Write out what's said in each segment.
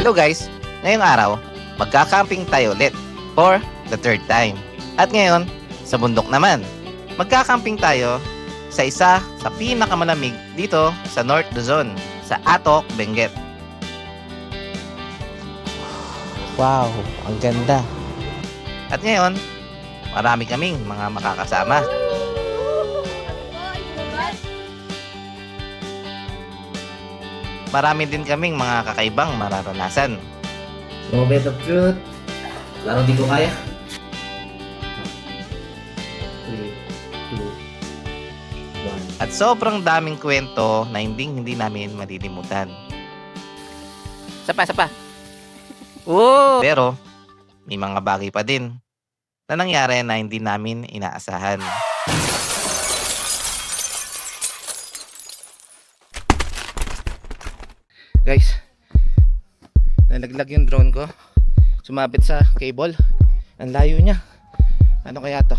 Hello guys! Ngayong araw, magka-camping tayo ulit for the third time. At ngayon, sa bundok naman. Magka-camping tayo sa isa sa pinakamalamig dito sa North Luzon, sa Atok, Benguet. Wow, ang ganda. At ngayon, marami kaming mga makakasama. Marami din kaming mga kakaibang mararanasan. Moment of truth. Lalo di ko kaya. 3, 2, 1. At sobrang daming kwento na hindi namin malilimutan. Sapa. Oh! Pero, may mga bagay pa din na nangyari na hindi namin inaasahan. Guys, nalaglag yung drone ko. Sumabit sa cable. Ang layo niya. Ano kaya to?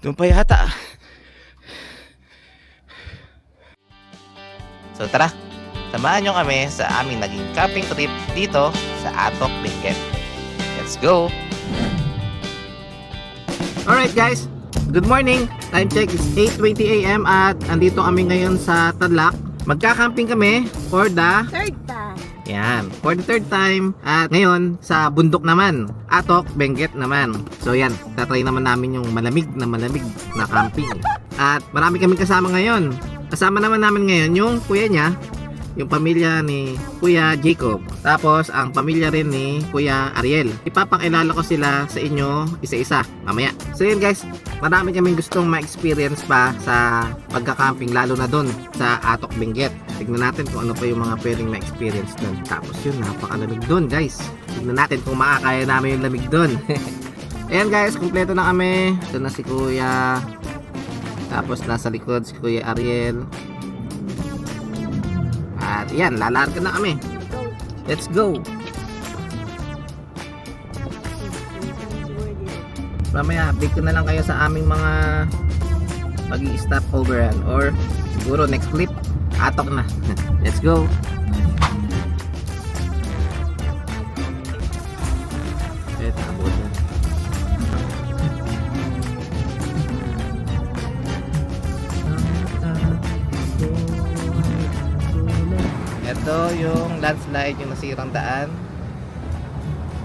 Doon pa yata. So tara, samahan nyo kami sa aming naging camping trip dito sa Atok, Benguet. Let's go! Alright guys, good morning. Time check is 8:20 AM at andito kami ngayon sa Tadlac. Magka-camping kami for the third time. yan, for the third time. At ngayon, sa bundok naman, Atok, Benguet naman. So yan, tatry naman namin yung malamig na camping. At marami kaming kasama ngayon. Kasama naman namin ngayon yung kuya niya, yung pamilya ni Kuya Jacob. Tapos ang pamilya rin ni Kuya Ariel. Ipapakilala ko sila sa inyo isa-isa mamaya. So yun guys, marami kaming gustong ma-experience pa sa pagka-camping, lalo na doon sa Atok, Benguet. Tignan natin kung ano pa yung mga pwedeng ma-experience doon. Tapos yun, napakalamig doon guys. Tignan natin kung makakaya namin yung lamig doon. Ayan guys, kumpleto na kami. Ito na si Kuya. Tapos nasa likod si Kuya Ariel. At yan, lalarga na kami. Let's go! Mamaya, update ko na lang kayo sa aming mga pag-i-stop overan. Or siguro next clip, Atok na. Let's go! Abot na. Ito yung landslide, yung nasirang daan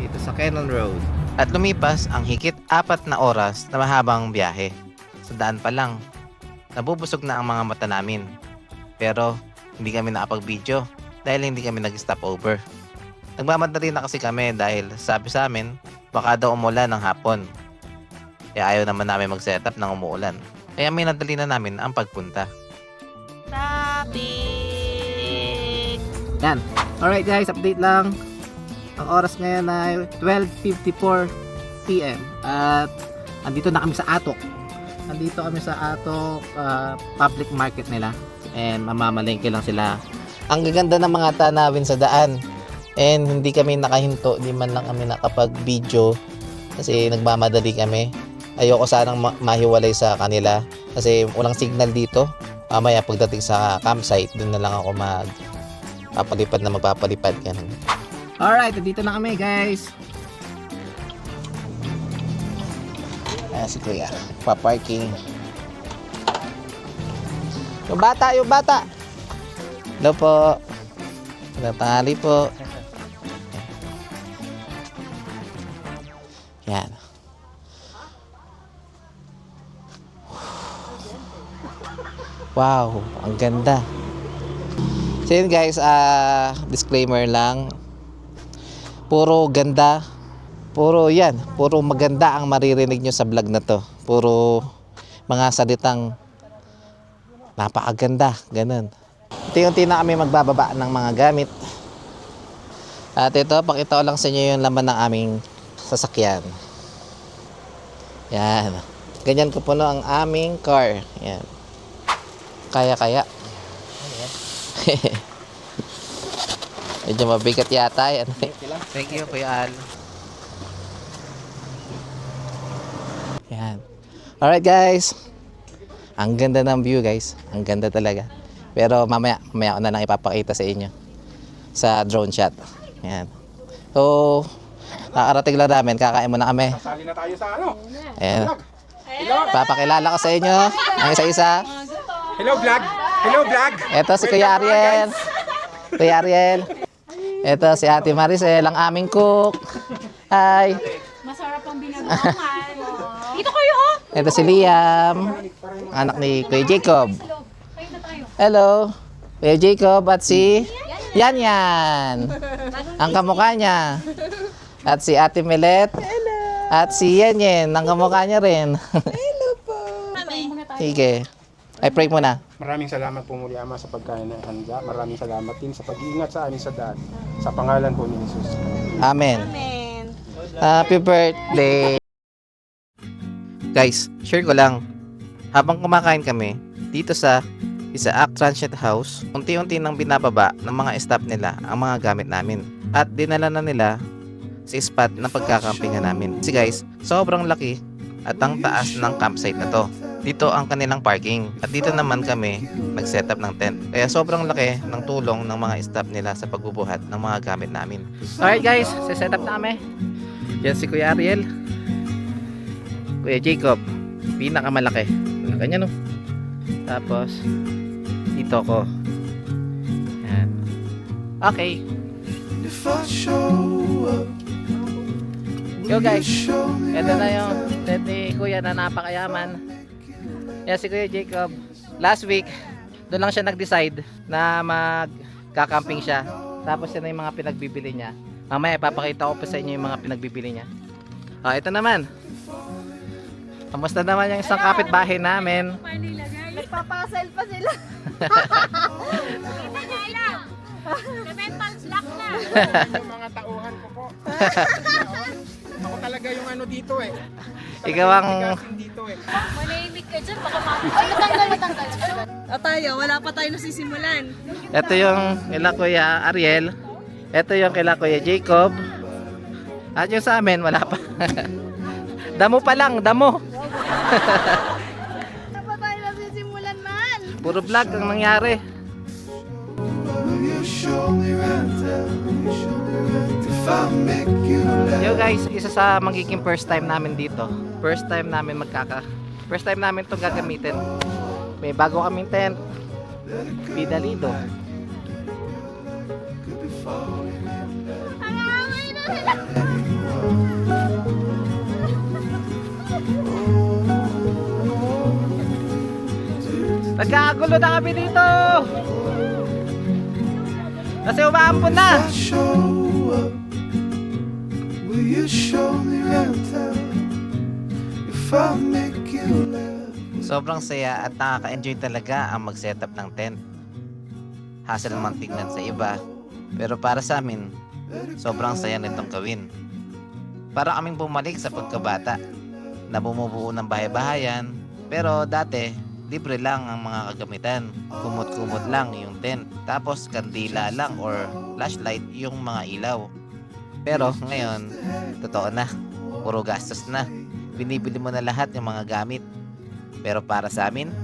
dito sa Cannon Road. At lumipas ang higit 4 na oras na mahabang biyahe. Sa daan pa lang, nabubusog na ang mga mata namin. Pero hindi kami nakapag-video dahil hindi kami nag-stop over. Nagmamadali na kasi kami dahil sabi sa amin baka daw umulan ng hapon. Kaya ayaw naman namin mag-setup ng umuulan. Kaya minadali na namin ang pagpunta. Yan. Alright guys, update lang. Ang oras ngayon ay 12:54 PM. At andito na kami sa Atok. Andito kami sa Atok public market nila. And mamamalengke lang sila. Ang gaganda ng mga tanawin sa daan. And hindi kami nakahinto. Di man lang kami nakapag-video. Kasi nagmamadali kami. Ayoko sanang mahiwalay sa kanila. Kasi walang signal dito. Mamaya pagdating sa campsite, dun na lang ako magpapalipad ganun. Alright, dito na kami guys. Ayan si Kuya, pa-parking. Yung bata. Hello po. Tanghali po. Yan. Wow, ang ganda. So yun guys, disclaimer lang. Puro ganda. Puro maganda ang maririnig nyo sa vlog na to. Puro mga salitang napakaganda, ganun. Unti-unti na kami magbababa ng mga gamit. At ito, pakita ko lang sa inyo yung laman ng aming sasakyan. Yan. Ganyan ko puno ang aming car. Yan. Kaya. Medyo mabigat yata yan. Thank you Kuya Al. Yan. Alright guys. Ang ganda ng view guys. Ang ganda talaga. Pero mamaya ko na lang ipapakita sa inyo. sa drone shot. Ayan. So, kakarating lang namin, kakain muna kami. Sali na tayo sa ano? Ayan. Papakilala ko sa inyo ang isa-isa. Hello vlog! Hello vlog! Ito si Kuya Ariel. Kuya Ariel. Ito si Ate Maricel, ang aming cook. Hi. Masarap ang binagawan. Dito kayo, oh! Ito si Liam, anak ni Kuya Jacob. Kayo na tayo. Hello, Kuya Jacob at si Yan Yan. Ang kamukha niya. At si Ate Milet. At si Yen Yen, ang kamukha niya rin. Sige. I pray muna. Maraming salamat po muli Ama sa pagkain ng handa. Maraming salamat din sa pag-iingat sa amin sa daan. Sa pangalan po ni Jesus. Amen. Amen. Happy birthday. Guys, share ko lang. Habang kumakain kami dito sa Isaac Transient House, unti-unti nang binababa ng mga staff nila ang mga gamit namin. At dinala na nila sa spot na pagkakampingan namin. Kasi guys, sobrang laki at ang taas ng campsite na to. Dito ang kanilang parking. At dito naman kami nag-setup ng tent. Kaya sobrang laki ng tulong ng mga staff nila sa pagbubuhat ng mga gamit namin. Alright guys, set up na kami. Yan si Kuya Ariel. Kuya Jacob, pinakamalaki. Malaki niya no. Tapos, dito ko. Yan. Okay. Yo guys, ito na yung tent ni Kuya na napakayaman. Yan si Kuya Jacob. Last week, doon lang siya nag-decide na magkakamping siya. Tapos yan na yung mga pinagbibili niya. Mamaya ipapakita ko pa sa inyo yung mga pinagbibili niya. Ito naman. Kamusta naman yung isang kapitbahay namin? Nagpapasel pa sila. Cemental slack na. Yung mga tauhan ko po. Ako talaga yung ano dito eh. Ikaw ang... Dito eh. Manahimik ka dyan, baka matanggal. Tayo, wala pa tayo nasisimulan. Ito yung kila Kuya Ariel. Ito yung kila Kuya Jacob. At yung sa amin, wala pa. Damo pa lang, damo. Wala pa tayo nasisimulan man. Puro vlog ang nangyari. Yo guys, isa sa magiging first time namin dito. First time namin itong gagamitin. May bago kaming tent. Bidalido. Nagkagulo na kami dito. Kasi umaampon na. Sobrang saya at nakaka-enjoy talaga ang mag-setup ng tent. Hassle man tingnan sa iba, pero para sa amin, sobrang saya nitong gawin. Para kaming bumalik sa pagkabata, na bumubuo ng bahay-bahayan, pero dati, libre lang ang mga kagamitan. Kumot-kumot lang yung tent, tapos kandila lang or flashlight yung mga ilaw. Pero ngayon, totoo na, puro gastos na. Binibili mo na lahat yung mga gamit. Pero para sa amin,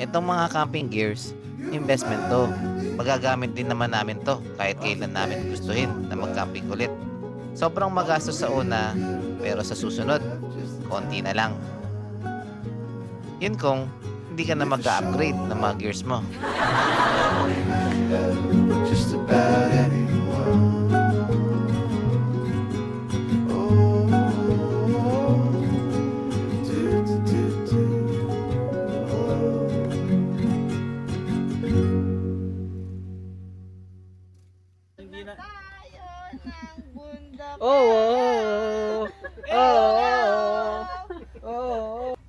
itong mga camping gears, investment to. Magagamit din naman namin to kahit kailan namin gustuhin na mag-camping ulit. Sobrang magastos sa una, pero sa susunod, konti na lang. Yun kung hindi ka na mag-upgrade ng mga gears mo. Just about anyone.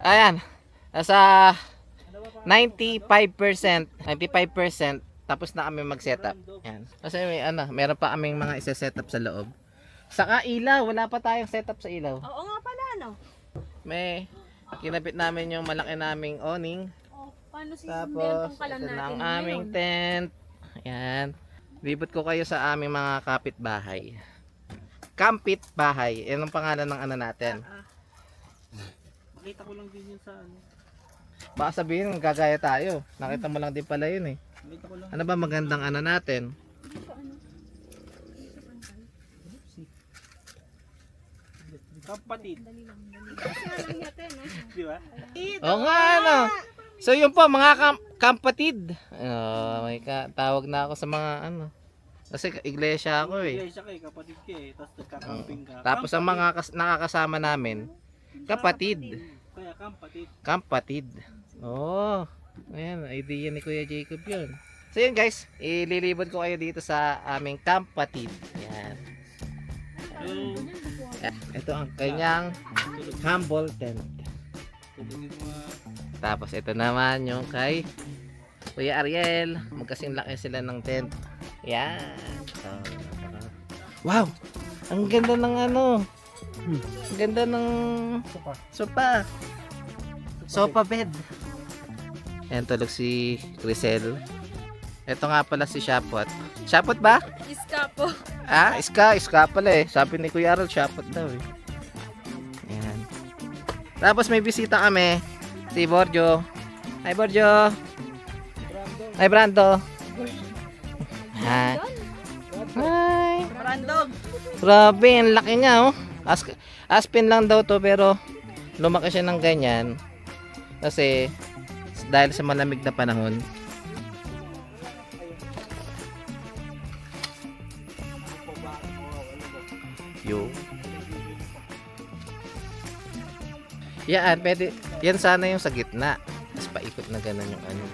Ayan. Nasa 95% tapos na kami mag-setup. Ayan. Kasi may meron pa kaming mga isa-setup sa loob. Saka ilaw, wala pa tayong setup sa ilaw. Oo nga pala, no? May kinabit namin yung malaki naming awning. Oh, paano Tapos, ito na ang aming tent. Ayan. Libot ko kayo sa aming mga kapitbahay. Kampit bahay. Yan ang pangalan ng natin. Nakita ko lang din yun sa ano. Baka sabihin, gagaya tayo. Nakita mo lang din pala yun eh. Nakita ko lang. Ano ba magandang natin? Kapatid. Oo nga, ano. So yun po mga kampatid. May tawag na ako sa mga ano. Kasi iglesia ako eh. Iglesia ka eh, kapatid ka eh, tapos nagkakamping ka. Tapos ang mga nakakasama namin, kapatid. Kaya kapatid. Kampatid. Oo. Ayan, idea ni Kuya Jacob yun. So yun guys, ililibot ko kayo dito sa aming kampatid. Yan. Ito ang kanyang humble tent. Tapos ito naman yung kay Kuya Ariel. Magkasing laki sila ng tent. Yan. So, wow! Ang ganda ng ano. Ang ganda ng sopa. Sofa bed. Ayan, tulog si Crisel. Ito nga pala si Shapot. Shapot ba? Iska po. Ah, Iska pala eh. Sabi ni Kuya Arol, Shapot daw eh. Ayan. Tapos may bisita kami. Si Borjo. Hi Borjo. Hi Brando. Hi. Hi. Brandog. Grabe, ang laki niya oh. Aspen lang daw to pero lumaki siya ng ganyan. Kasi dahil sa malamig na panahon. Yo. Yan, pwede. Yan sana yung sa gitna. Tapos paikot na ganun yung ano.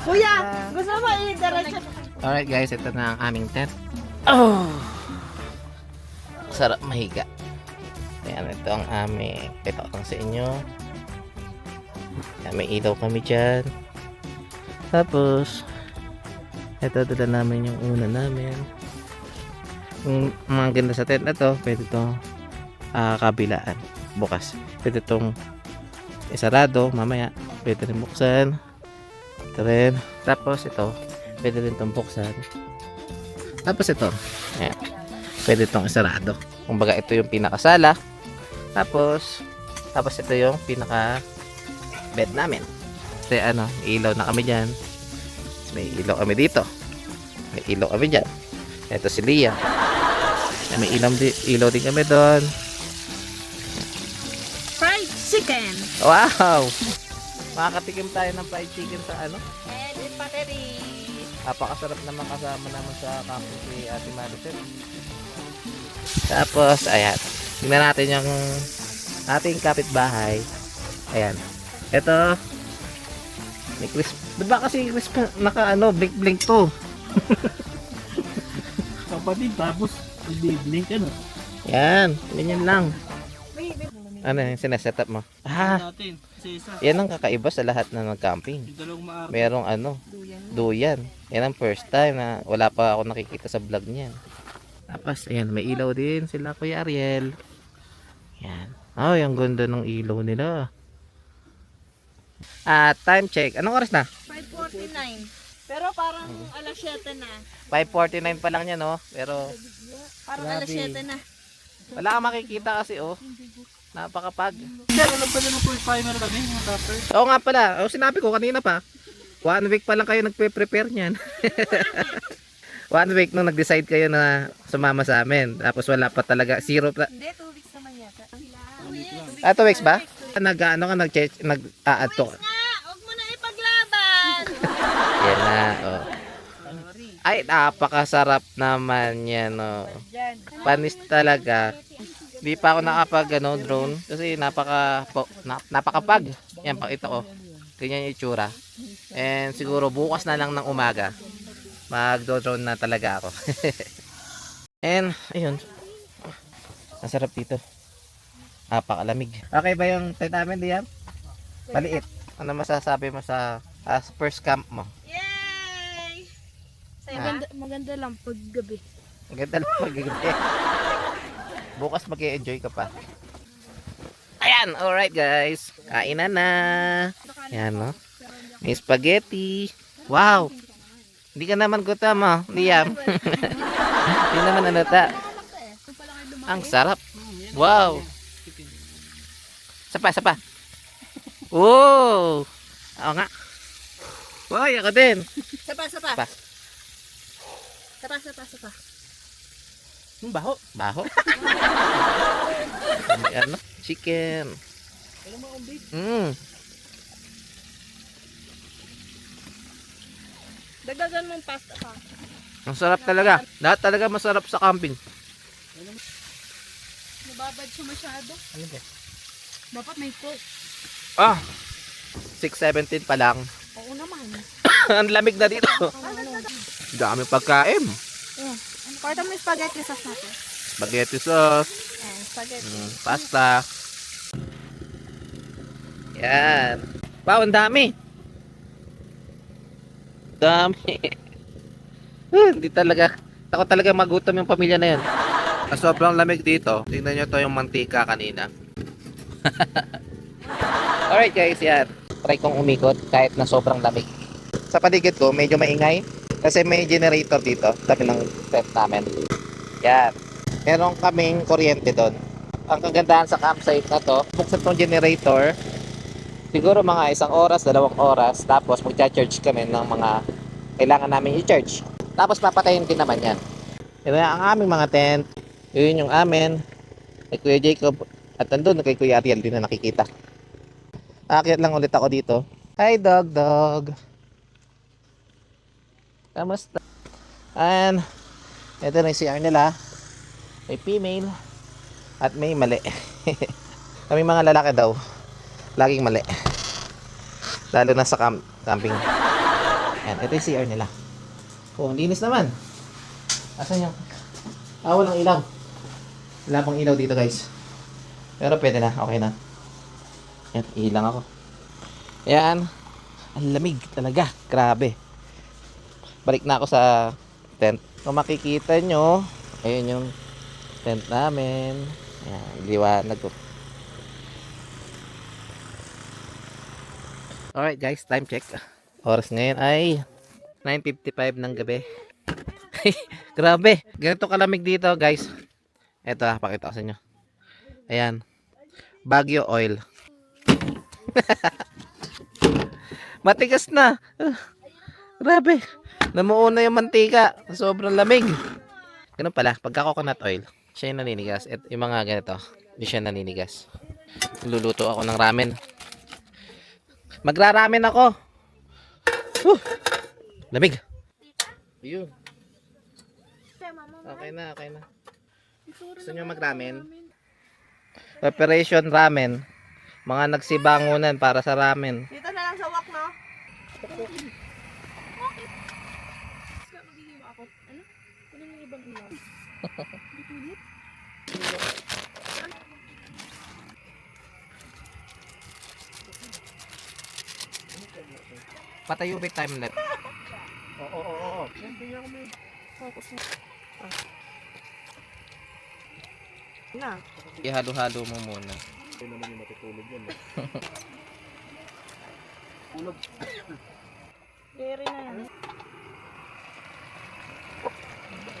Kuya, gusto mo i-diretso? Alright guys, ito na ang aming tent. Oh! Sarap mahiga. Ayan, ito ang aming ito lang sa inyo. Ayan, may ilaw kami dyan. Tapos, ito dala namin yung una namin. Yung mga ganda sa tent na to, pwede itong kabilaan. Bukas. Pwede itong isarado, mamaya. Pwede rin buksan. Ito rin. Tapos ito, pwede rin itong buksan. Tapos ito, ayan, pwede itong isarado. Kumbaga ito yung pinakasala. Tapos ito yung pinaka bed namin. Kasi ano, ilaw na kami dyan. May ilaw kami dito. May ilaw kami dyan. Ito si Lia. May ilaw din kami doon. Fried chicken. Wow! Makakatikim tayo ng fried chicken sa ano. And pateri. Napakasarap naman kasama naman sa camping si Ate Maricel. Tapos, ayan. Tingnan natin yung ating kapitbahay. Ayan. Ito. May crisp. Ba't ba kasi crisp naka ano, blink to? Kapatid, tapos i-blink ano. Yan. Ganyan lang. Ano yung sinesetup mo? Natin, kasi isa. Yan ang kakaiba sa lahat na nag-camping. Yung dalawang maarte. Merong ano, duyan. Yan ang first time na wala pa ako nakikita sa vlog niyan. Tapos, ayan, may ilaw din sila Kuya Ariel. Yan. Ay, ang ganda ng ilaw nila. Time check. Anong oras na? 5:49. Pero parang alas 7 na. 5:49 pa lang yan, no? Pero, Parang alas 7 na. wala kang makikita kasi, oh. Napakapag. Sir, ano pa din full timer kami, mga kapper? Oo nga pala. O, sinabi ko kanina pa. 1 week pa lang kayo nagpe-prepare niyan. 1 week nung nag-decide kayo na sumama sa amin. Tapos wala pa talaga. Zero pa. Hindi, 2 weeks naman yata. 2 weeks ba? Nag-ano ka? Nag-add to ka. Huwag mo na ipaglaban. Yan na. Oh. Ay, napakasarap naman yan. Oh. Panis talaga. Di pa ako nakapag drone kasi napakapag. Yan, pakita ko. Ganyan yung itsura. And siguro bukas na lang ng umaga mag-drone na talaga ako. And ayun. Ang sarap dito. Napakalamig. Okay ba yung tent namin, Liam? Maliit. Ano masasabi mo sa first camp mo? Yay! Maganda lang pag gabi. Ang ganda lang mag-gabi. Bukas mag-enjoy ka pa. Ayan, alright guys. Kainan na. Ayan, no? May spaghetti. Wow! Hindi ka naman gutom, oh, Liam. Hindi naman anata. Ang sarap. Wow! Sapa. Oo nga. Hoy, ako din. Sapa, sapa. Pa. Sapa. Baho. Baho. May ano? Chicken. Dagdagan mong pasta pa. Masarap talaga. Lahat talaga masarap sa camping. Nababad siya masyado. Ano ba? Dapat may coke. Ah! 6:17 pa lang. Oo naman. Ang lamig na dito. Dami pagkain. Pakita mo yung spaghetti sauce natin. Spaghetti sauce. Spaghetti. Pasta. Yan. Wow, ang dami. Dami. Hindi talaga. Takot talaga magutom yung pamilya na yan. Sobrang lamig dito. Tingnan nyo to yung mantika kanina. Alright guys, yan. Try kong umikot kahit na sobrang lamig. Sa paligid ko, medyo maingay. Kasi may generator dito. Tabi ng tent namin. Yan. Meron kaming kuryente doon. Ang kagandahan sa campsite na to, buksan tong generator. Siguro mga 1 oras, 2 oras. Tapos magcha-charge kami ng mga kailangan namin i-charge. Tapos papatayin din naman yan. Ito ang aming mga tent. Yun yung amin. Kay Kuya Jacob. At nandun kay Kuya Ariel din na nakikita. Aakyat lang ulit ako dito. Hi dog. Kamusta? And ito na yung CR nila. May female. At may mali. Kami mga lalaki daw. Laging mali. Lalo na sa camping. Ayan, ito yung CR nila. Oh, ang linis naman. Asan yung... walang ilaw. Wala pang ilaw dito guys. Pero pwede na, okay na. Yan, ilang ako. Ayan. Ang lamig talaga. Grabe. Balik na ako sa tent. Kung makikita nyo, ayun yung tent namin. Ayan, liwanag ko. Alright guys, time check. Oras ngayon ay 9:55 ng gabi. Grabe, ganito kalamig dito guys. Eto pakita ko sa inyo. Ayan. Baguio oil. Matigas na. Grabe. Namuuna yung mantika. Sobrang lamig. Ganun pala, pagka coconut oil, siya yung naninigas. At yung mga ganito, hindi siya naninigas. Luluto ako ng ramen. Magra-ramen ako. Lamig. Ayun. Okay na. Gusto nyo mag-ramen? Preparation ramen. Mga nagsibangunan para sa ramen. Dito na lang sa wok, no? Patayo ba time lapse? Oo. Na. Ihalo-halo mo muna. Ito naman yung matutulog yan. Dairy na yan.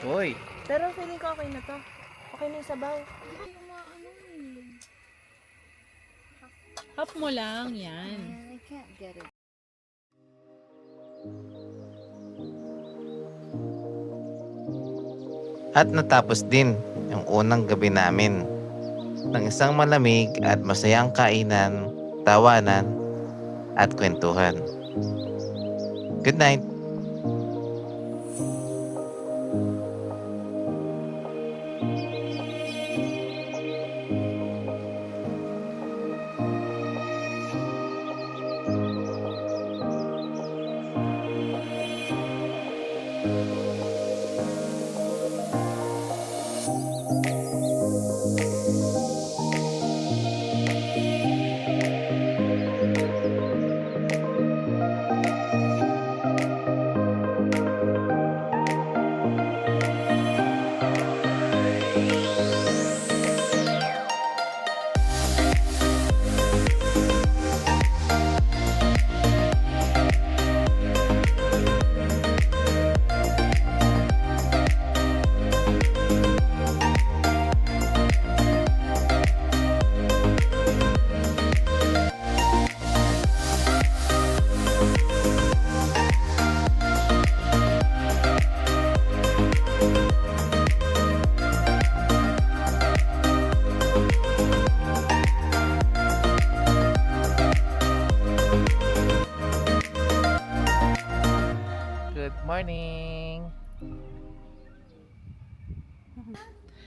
Hoy! Pero feeling ko okay na to. Okay na yung sabaw. Half mo lang, yan. I can't get it. At natapos din yung unang gabi namin ng isang malamig at masayang kainan, tawanan, at kwentuhan. Good night!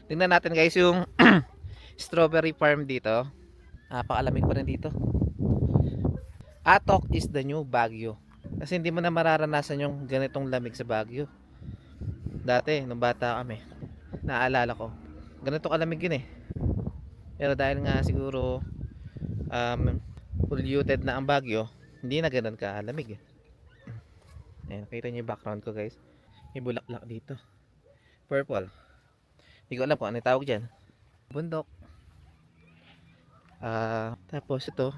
Tingnan natin guys yung strawberry farm dito. Napakalamig pa rin dito. Atok is the new Baguio. Kasi hindi mo na mararanasan yung ganitong lamig sa Baguio. Dati, nung bata kami, naaalala ko, ganito kalamig yun eh. Pero dahil nga siguro polluted na ang Baguio, hindi na ganun kalamig eh. Ayan, nakita niyo yung background ko guys. May bulaklak dito. Purple. Hindi ko alam kung ano yung tawag dyan. Bundok. Tapos ito,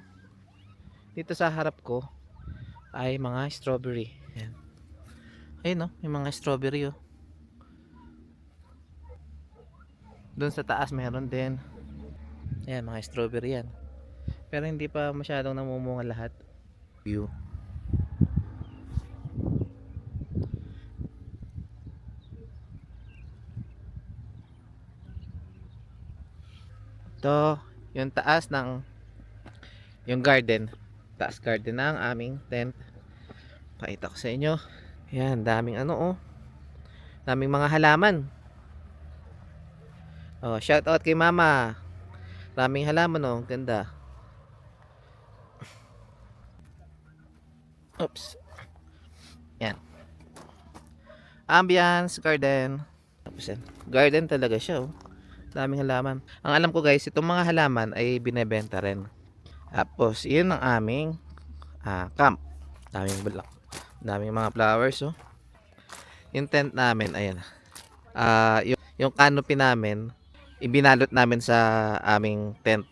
dito sa harap ko ay mga strawberry. Ayan. Ayun no, may mga strawberry oh. Doon sa taas meron din. Ayan, mga strawberry yan. Pero hindi pa masyadong namumunga lahat. View. Ito, yung taas ng yung garden. Taas garden ng aming tent. Pakita ko sa inyo. Yan, daming ano oh. Daming mga halaman. Oh, shout out kay Mama. Daming halaman oh, ganda. Oops. Yan. Ambience garden. Tapos yan. Garden talaga siya oh. Daming halaman. Ang alam ko guys, itong mga halaman ay binebenta rin. Tapos, yun ang aming camp. Daming bulak. Daming mga flowers oh. Yung tent namin, ayan. Yung canopy namin, ibinalot namin sa aming tent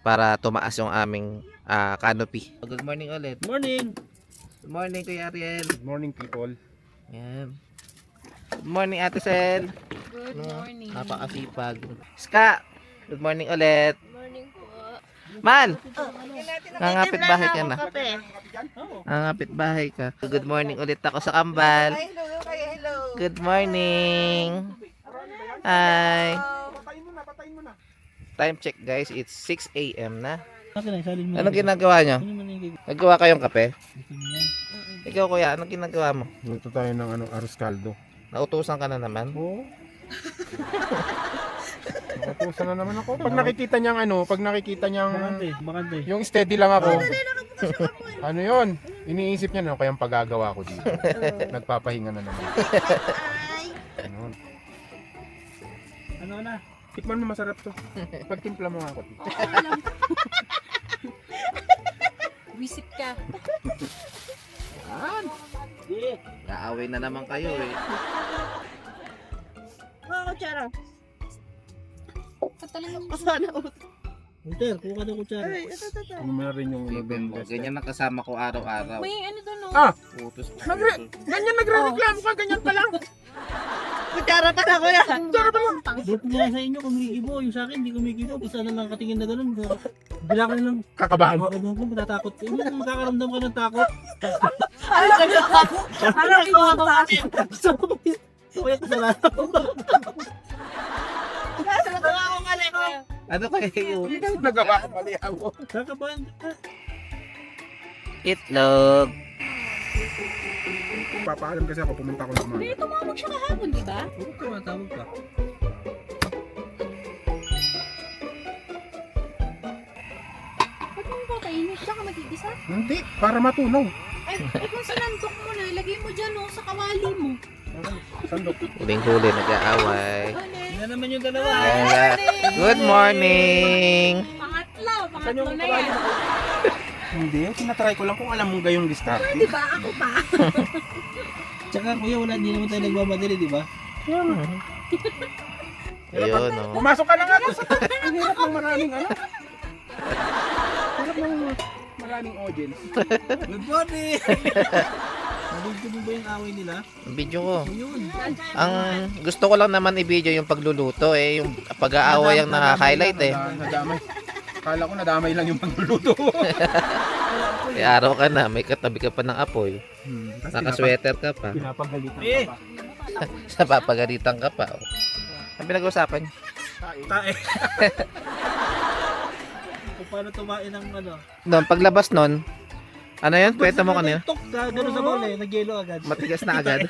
para tumaas yung aming canopy. Good morning ulit. Morning! Good morning Kuya Ariel. Good morning people. Yan. Good morning Ate Sel. Good morning. Napakasipag. Ska, good morning ulit. Morning po. Man! Nangapit bahay ka na. Kape. Nangapit bahay ka. Good morning ulit ako sa Kambal. Good morning. Hi. Patayin mo na. Time check guys, it's 6 AM na. Akin na, isalin mo. Anong ginagawa nyo? Ano man yung Naggawa kayong kape? gusto mo yan? Ikaw kuya, anong ginagawa mo? Luto tayo ng arroz caldo. Nautusan ka na naman? Oo. Nakatusan na naman ako. Pag nakikita niyang Bakante. yung steady lang ako. Ano yun? Iniisip niya na kayang paggagawa ko dito. Nagpapahinga na naman. Ano? Ano na? Tikman mo, masarap to. Pagtimpla mo ako. Visit ka. Kaaway na naman kayo eh. Mga kutsara. Talagang Kasana ulit. Winter, kuha ka ng kutsara. Ano mo na rin yung Given mo, ganyan ang kasama ko araw-araw. May ano doon no? Utos ko. Ganyan nagre-reklamo ka, ganyan pa lang. Kutsara pa na kuya. Doon nga sa inyo, kumikibo. Yung sa akin, hindi kumikibo. Basta na lang katingin na ganun. Bila ka na lang. Kakabahan. Ano ko, matatakot. Hindi mo makakaramdam ka ng takot. Ano ikaw ang akin? Kaya kasalanan. Ano kaya yun? Nagawa ko mali ako. Kakabahan ka. Itlog. Papaalam kasi ako, pumunta ako ng mga. Hindi, tumawag siya kahapon, di ba? Huwag ka matawag ka. Ba't mo ba kainit? Diyan ka magigisa? Hindi, para matunaw. Ay, kung sinandok mo na, ilagay mo dyan sa kawali mo. Sandok. Huling-huli, nag-aaway. Yan naman yung dalawa. Good morning! Pangatlo na yan. Hindi, tinatry ko lang kung alam mo gayong diskarte. Di ba? Ako pa. Tsaka kuya, wala, hindi naman tayo nagmamadali, di ba? Ayun oh. Pumasok ka na nga doon sa ang hirap ng maraming ano. Hirap ng maraming audience. Good morning! Nabigyan mo ba yung away nila? Video ko. Ayun. Ang gusto ko lang naman i-video yung pagluluto eh. Yung pag-aaway ang naka-highlight eh. Nadamay. Kala ko nadamay lang yung pagluluto. May araw ka na, may katabi ka pa ng apoy. Naka-sweater ka pa. Pinapagalitan Eh! ka pa. Sa papagalitan ka pa. Oh. Ang pinag-uusapan? Tae. Kung paano tumain ng ano. Noon, paglabas nun, ano yun? Kwenta mo kanina? Tok ka, gano'n sa bola eh. Nag-yelo agad. Matigas na agad.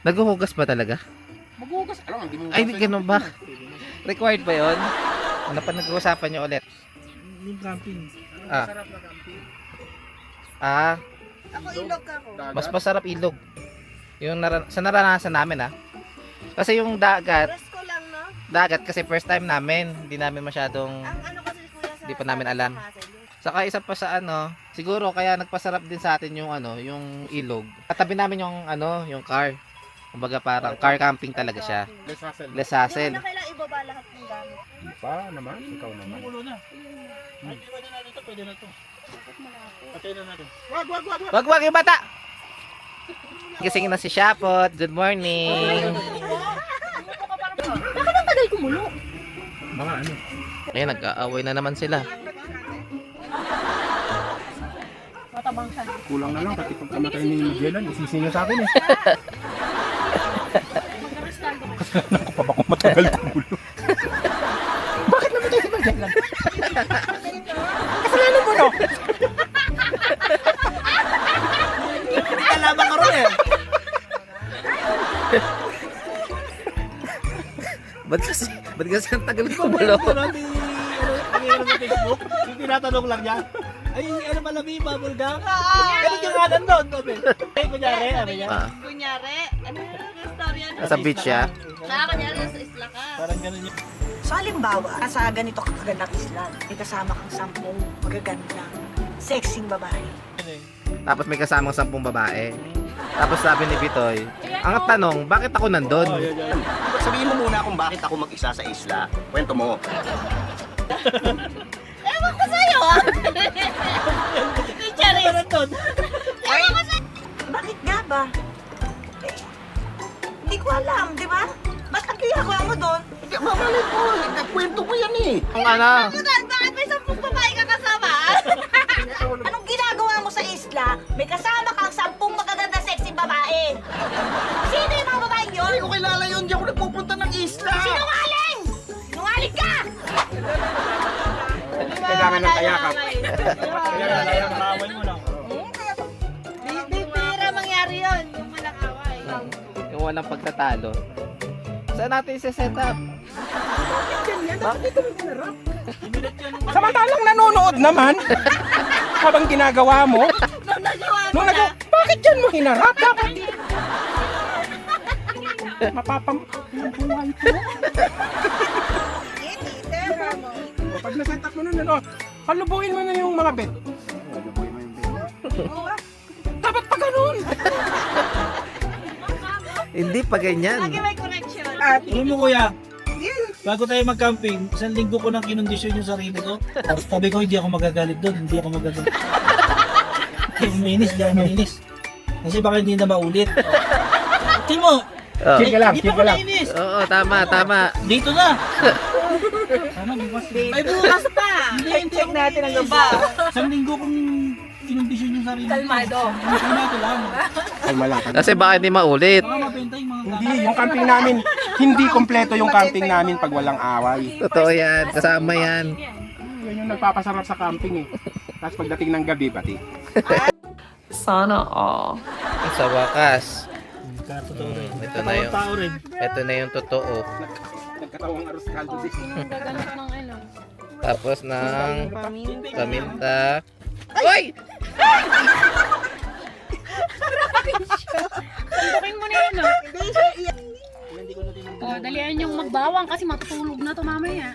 Naghuhugas ba talaga? Maghugas. Alam, hindi mo Ay, di ganun ba? Required ba yun? Ano pa nag-uusapan nyo ulit? Yung camping. Ako ilog ako. Mas masarap ilog. Yung sa naranasan namin Kasi yung dagat, Presko lang, no? kasi first time namin. Hindi namin masyadong, Ang ano kasi kuya sa... Di pa namin alam. Saka isa pa sa siguro kaya nagpasarap din sa atin yung yung ilog. Katabi namin yung car. Kumbaga parang car camping talaga siya. Less hassle. Less Hindi mo hassle. na kailangan ibaba lahat ng gamit. Di pa naman, ikaw naman. Ulo na. Ay, pwede na dito, pwede na to. Patay na natin. Wag yung bata! Gising na si Shapot. Good morning. Bakit ang tagal kumulo? Mga ano? Ayun, nag-aaway na naman sila. Matabang siya. Kulang na lang, pati pag kamatay ni Jelan, isisi niya sa akin eh. Ako pa ba kung matagal kumulo? Bakit namatay si Jelan? Kasalanan mo, no? Kalaban ka ron eh. Ba't kasi ang tagal kumulo? Ano sa Facebook? Yung tinatanong lang niya. Ay, ano pala may bubble gum? Ano yung nga nandun? Ay, kunyari, ano yan? Kunyari, ano yung story yan? Nasa beach siya. Kunyari sa isla ka. Parang ganun yung... So halimbawa, sa ganito kagandang isla, may kasama kang 10 magagandang, sexing babae. Tapos may kasamang 10 babae. Tapos sabi ni Bitoy, ang tanong, bakit ako nandun? Sabihin mo muna kung bakit ako mag-isa sa isla. Kwento mo. Ewan ko sa'yo, ah! May charis! Ewan ko sa'yo! Bakit nga ba? Eh, hindi ko alam, di ba? Basta ang ginagawa mo doon, Mamalay ko, kwento ko yan eh. Ang ano? Bakit may 10 babae ka kasama? anong ginagawa mo sa isla? May kasama kang 10 magagandang sexy babae. Sino yung mga babaeng yun? Hindi ko kilala yun, di ako nagpupunta ng isla. Sinungaling! Sinungaling ka! Kailangan ng kayakap. Kaya maaway mo lang. Bibira mangyari yun, yung walang away. Yung walang pagtatalo. Saan natin isa-set up? Samantalang nanonood naman, habang ginagawa mo, bakit dyan mo hinarap? Dapat mapapampuhan ko. Pag naset up mo nun, palubuin mo na yung mga bed. Dapat pa ganun. Hindi pa ganyan. Lagi may connection. Alam mo kuya, bago tayo mag-camping, 1 linggo ko nang kinondisyon yung sarili ko. Sabi ko, hindi ako magagalit doon, hindi ako magagalit. Hindi ako mainis, hindi ako mainis. Kasi baka hindi na maulit. Tingin mo, Oh. Chill ka lang, hindi chill pa ka lang. mainis. Oo, tama. Dito na. Sana bukas. May bukas pa! Check natin ang gaba. 1 linggo kong kinondisyon yung sarili ko. Kalmado lang. Kalma lang. Kasi baka hindi maulit. Baka mabenta yung mga Hindi, yung camping namin, hindi kompleto yung camping namin pag walang away. Totoo yan. Kasama yan. Yan yung nagpapasarap sa camping eh. Tapos pagdating ng gabi, pati. Sana all. Sa wakas. Totoo rin. Ito na yung, Tao rin. ito na yung totoo. Nagkatawang arroz caldo din. Tapos ng paminta. Uy! Sandukin mo na yun, no? O, dalihan yung magbawang kasi matutulog na to mamaya.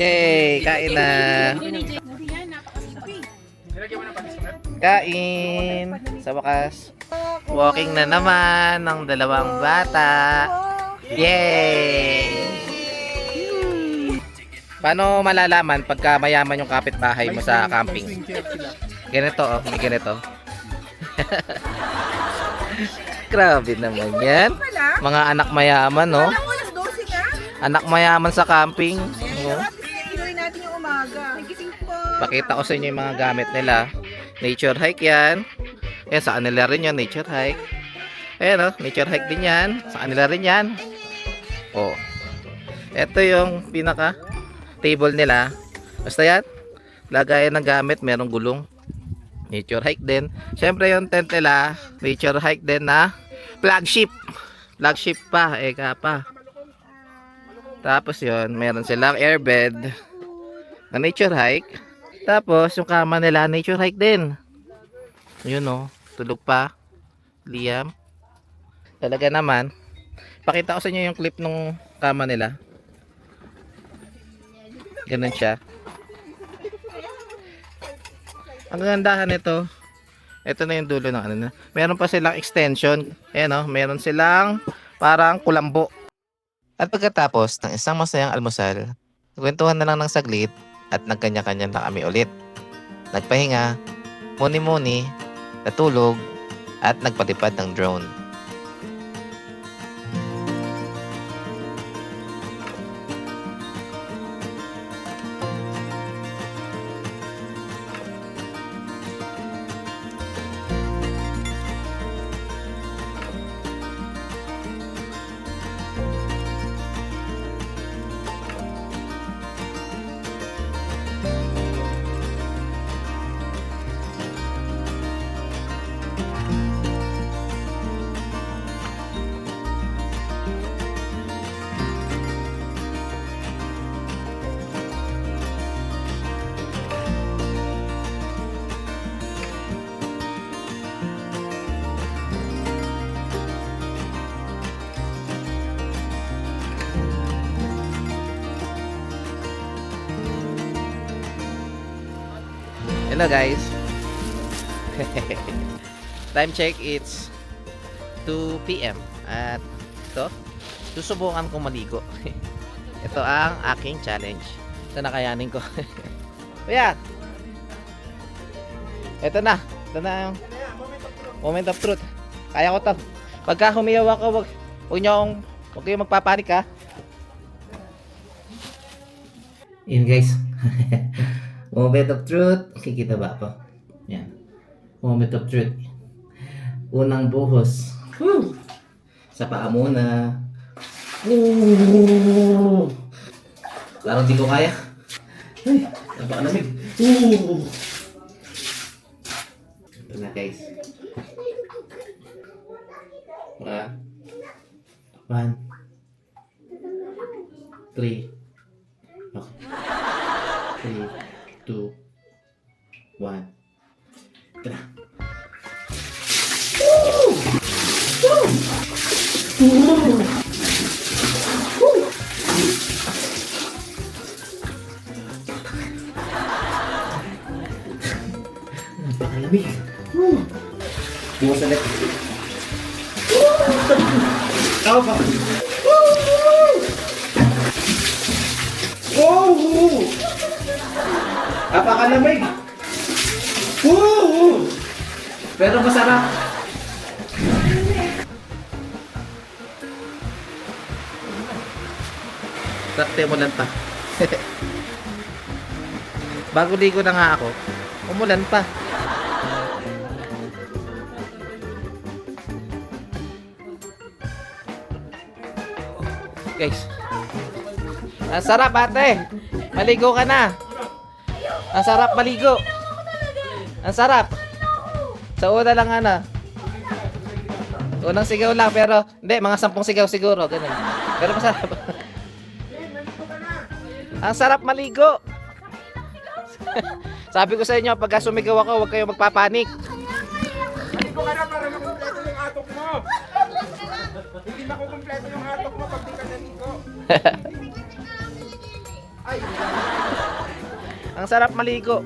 Yay! Kain na! Hindi yan, napakasipag. Kain! Sa wakas, walking na naman ng 2 bata. Yay! Paano malalaman pagka mayaman yung kapitbahay mo sa camping? Ganito may ganito. Grabe naman yan. Mga anak mayaman, no? Anak mayaman sa camping. No? natin yung umaga. Pakita ko sa inyo yung mga gamit nila. Nature hike yan. Yan, sa kanila rin yan, nature hike. Ayan, nature hike din yan. Sa kanila rin yan. Oh. Ito yung pinaka table nila. Basta yan. Lagayan ng gamit, merong gulong. Nature hike din. Siyempre yung tent nila, nature hike din na flagship. Flagship pa, eka pa. Tapos yon, meron silang airbed na nature hike. Tapos yung kama nila nature hike din. Yun oh, tulog pa. Liam. Talaga naman. Pakita ko sa inyo yung clip nung kama nila. Ganun siya. Ang gandahan nito, ito na yung dulo ng ano na. Meron pa silang extension. Ayan oh, meron silang parang kulambo. At pagkatapos ng isang masayang almusal, kwentuhan na lang ng saglit at nagkanya-kanya na kami ulit. Nagpahinga, muni-muni, natulog, at nagpalipad ng drone. Hello guys. Time check, it's 2 PM. At ito, susubukan kong maligo. Ito ang aking challenge. Ito nakayanin ko. Kuya, ito na yung moment of truth. Kaya ko to. Pagka humiyaw ako, huwag kayong magpapanik ha. Yun guys. Moment of truth. Kikita ba ako? Yan. Moment of truth. Unang buhos. Woo! Sa paa muna. Woo! Parang di ko kaya. Ay, napakalamig. Woo! Ito na guys. 1, 3. Okay. 3, 2, 1. Ito na. Napakalamig. Bukas ulit. Ako pa. Napakalamig. Pero masarap. Sakte mo lang pa. Bago ligo na nga ako, umulan pa. Guys, ang sarap ate. Maligo ka na. Ang sarap maligo. Ang sarap. Sa una lang ana. Unang sigaw lang pero hindi, mga 10 sigaw siguro, ganun. Pero masarap. Ang sarap maligo. Sabi ko sa inyo, pagka sumigaw ako, huwag kayong magpapanik. Maligo ka na para makumpleto yung atok mo. Hindi makukumpleto yung atok mo pag di ka naligo. Ay. Ang sarap maligo.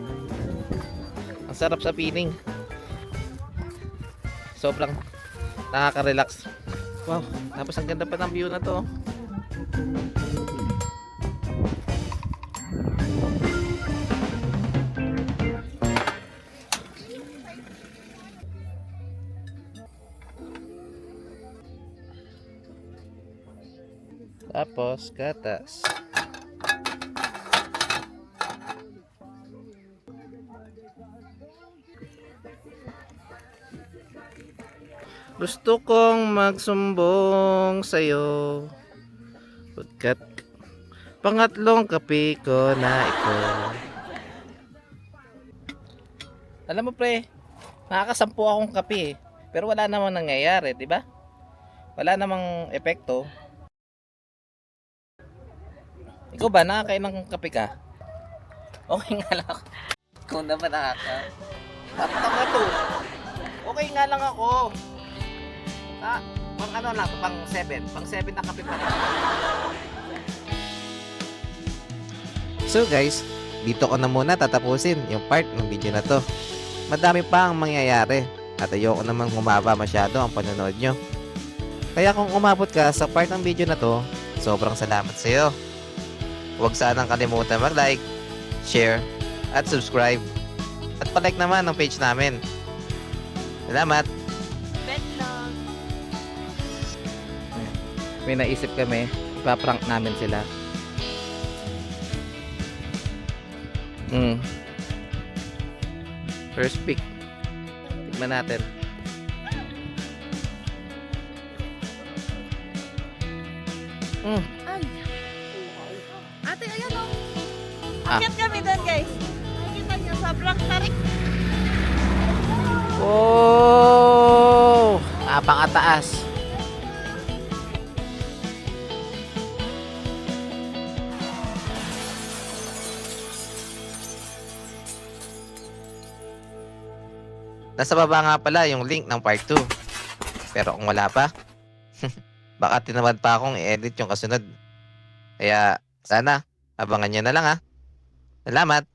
Ang sarap sa piling. Sobrang nakaka-relax. Wow, tapos ang ganda pa ng view na to. Tapos gatas. Gusto kong magsumbong sa'yo pagkat pangatlong kape ko na ito. Alam mo pre, nakakasampu akong kape eh, pero wala namang nangyayari, di ba? Wala namang epekto. Ikaw ba, nakakain ng kape ka? Okay nga lang ako. Ikaw na ba nakaka? Tama to. Okay nga lang ako. Pang ano lang, pang 7. Pang 7 na kape pa rin. So guys, dito ko na muna tatapusin yung part ng video na to. Madami pa ang mangyayari at ayoko namang humaba masyado ang panonood nyo. Kaya kung umabot ka sa part ng video na to, sobrang salamat sa iyo. Huwag sanang kalimutan mag-like, share, at subscribe. At pa-like naman ang page namin. Salamat! Bet lang. May naisip kami, ipaprank namin sila. First pick. Tignan natin. Ate, ayan o. Ah. Akit kami doon, guys. Nakikita niyo, sobrang tarik. Oh! Napakataas. Nasa baba nga pala yung link ng part 2. Pero kung wala pa, baka tinamad pa akong i-edit yung kasunod. Kaya sana, abangan nyo na lang ha. Salamat!